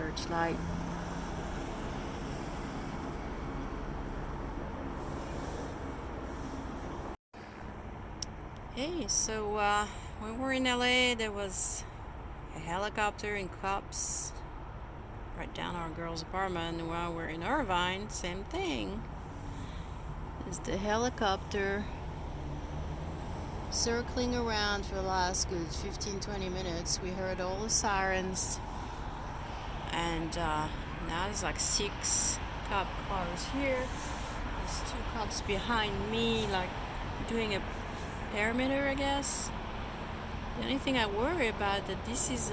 searchlight. Hey, so when we were in LA, there was a helicopter and cops right down our girl's apartment. While we're in Irvine, same thing. It's the helicopter circling around for the last good 15-20 minutes. We heard all the sirens, and now there's like 6 cop cars here. There's 2 cops behind me, like doing a perimeter, I guess. The only thing I worry about that this is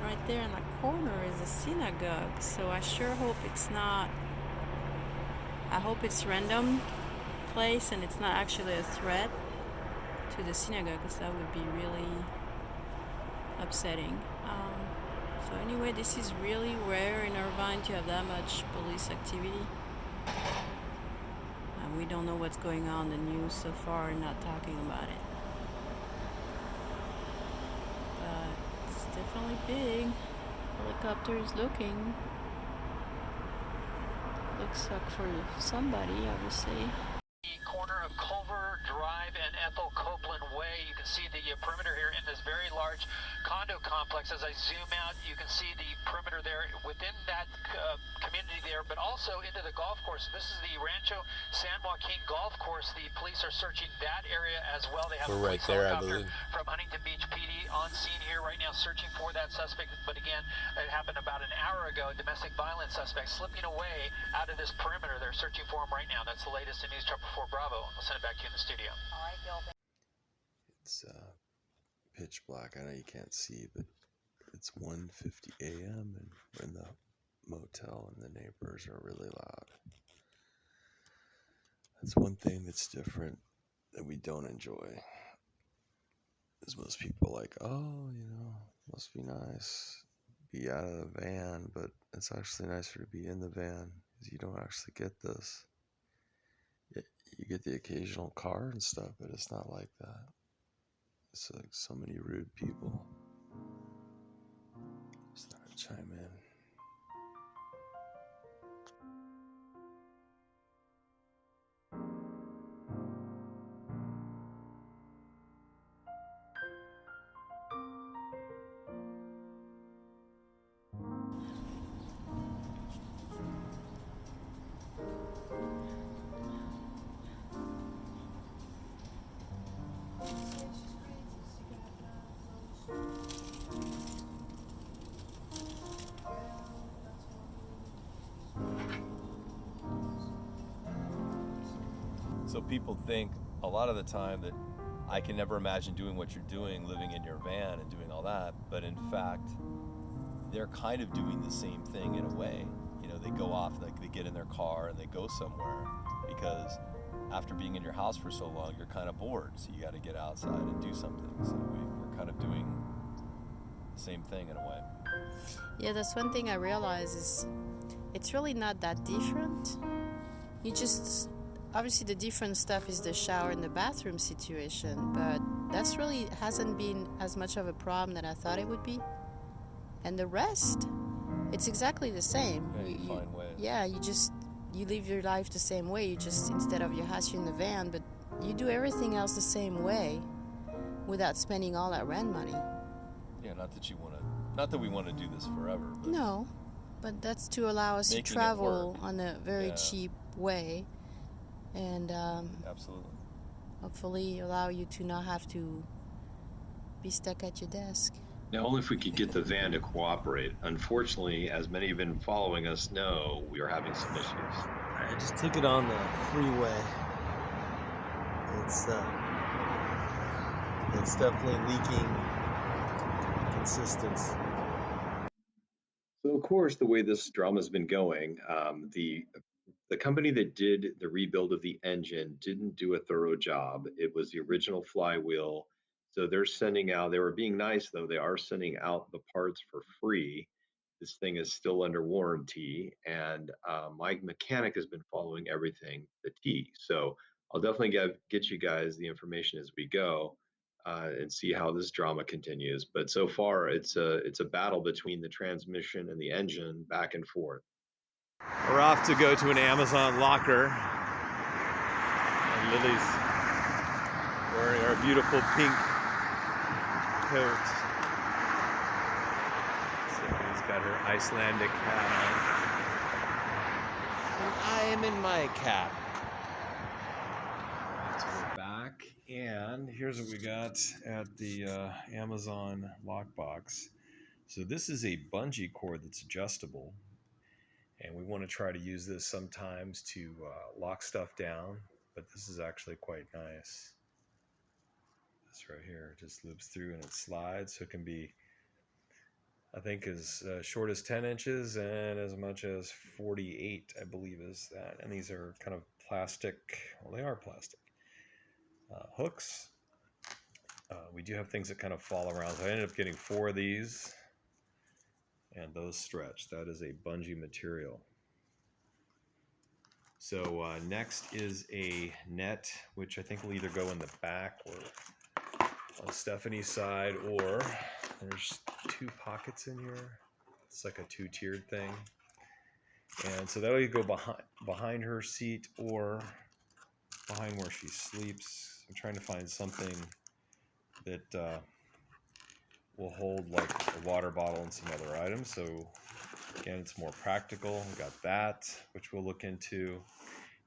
right there in the corner is a synagogue. So I sure hope it's not. I hope it's random place and it's not actually a threat to the synagogue, because that would be really upsetting. So anyway, this is really rare in Irvine to have that much police activity. And we don't know what's going on in the news so far and not talking about it. But it's definitely big. Helicopter is looking. Looks like for somebody, obviously. Corner of Culver Drive and Ethel Copeland Way. You can see the perimeter here in this very large condo complex. As I zoom out, you can see the perimeter there within that community there, but also into the golf course. This is the Rancho San Joaquin Golf Course. The police are searching that area as well. They have a We're right police there, I helicopter believe. from Huntington Beach PD on scene here right now, searching for that suspect. But again, it happened about an hour ago. A domestic violence suspect slipping away out of this perimeter. They're searching for him right now. That's the latest in News Trouble 4 Bravo. I'll send it back to you in the studio. All right, Bill. It's pitch black. I know you can't see, but it's 1:50 a.m. and we're in the motel and the neighbors are really loud. That's one thing that's different that we don't enjoy. Is most people are like, oh, must be nice, be out of the van, but it's actually nicer to be in the van because you don't actually get this. You get the occasional car and stuff, but it's not like that. It's like so many rude people. Just thought I'd chime in. So people think a lot of the time that I can never imagine doing what you're doing, living in your van and doing all that. But in fact, they're kind of doing the same thing in a way. They go off, like they get in their car and they go somewhere because after being in your house for so long, you're kind of bored. So you got to get outside and do something. So we're kind of doing the same thing in a way. Yeah, that's one thing I realize is it's really not that different. You just, obviously the different stuff is the shower and the bathroom situation, but that's really hasn't been as much of a problem that I thought it would be. And the rest, it's exactly the same. Yeah, you find ways. Yeah, you live your life the same way. You just, instead of your house, you're in the van, but you do everything else the same way without spending all that rent money. Yeah, not that we want to do this forever. But no, but that's to allow us to travel on a very cheap way, and absolutely, hopefully allow you to not have to be stuck at your desk. Now, only if we could get the van to cooperate. Unfortunately, as many of you have been following us know, we are having some issues. I just took it on the freeway. It's definitely leaking consistency. So, of course, the way this drama has been going, the company that did the rebuild of the engine didn't do a thorough job. It was the original flywheel. So they're sending out, they were being nice though, they are sending out the parts for free. This thing is still under warranty, and my mechanic has been following everything the T. So I'll definitely get you guys the information as we go. and see how this drama continues. But so far, it's a battle between the transmission and the engine, back and forth. We're off to go to an Amazon locker. And Lily's wearing our beautiful pink coat. Sylvia's got her Icelandic hat on. And I am in my cap. So we're back, and here's what we got at the Amazon lockbox. So this is a bungee cord that's adjustable, and we want to try to use this sometimes to lock stuff down, but this is actually quite nice. This right here just loops through and it slides, so it can be, I think, as short as 10 inches and as much as 48, I believe is that. And these are kind of plastic, well, they are plastic hooks. We do have things that kind of fall around, so I ended up getting 4 of these, and those stretch. That is a bungee material. So next is a net, which I think will either go in the back or on Stephanie's side, or there's 2 pockets in here. It's like a 2-tiered thing. And so that'll either go behind her seat or behind where she sleeps. I'm trying to find something that will hold like a water bottle and some other items. So again, it's more practical. We got that, which we'll look into.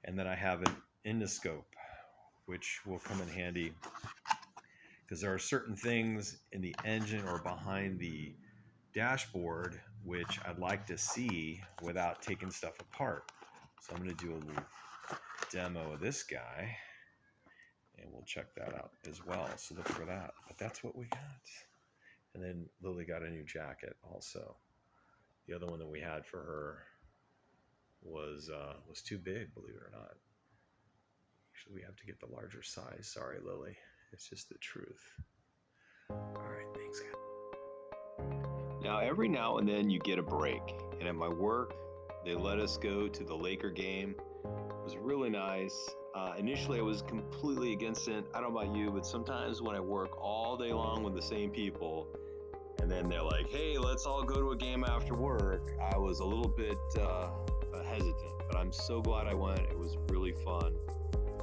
And then I have an endoscope, which will come in handy because there are certain things in the engine or behind the dashboard which I'd like to see without taking stuff apart. So I'm going to do a little demo of this guy, and we'll check that out as well. So look for that. But that's what we got. And then Lily got a new jacket also. The other one that we had for her was too big, believe it or not. Actually, we have to get the larger size. Sorry, Lily. It's just the truth. All right, thanks, guys. Now, every now and then you get a break. And at my work, they let us go to the Laker game. It was really nice. Initially, I was completely against it. I don't know about you, but sometimes when I work all day long with the same people, and then they're like, hey, let's all go to a game after work, I was a little bit hesitant. But I'm so glad I went. It was really fun.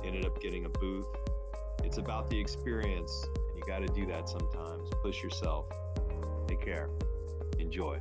Ended up getting a booth. It's about the experience, and you got to do that sometimes. Push yourself. Take care. Enjoy.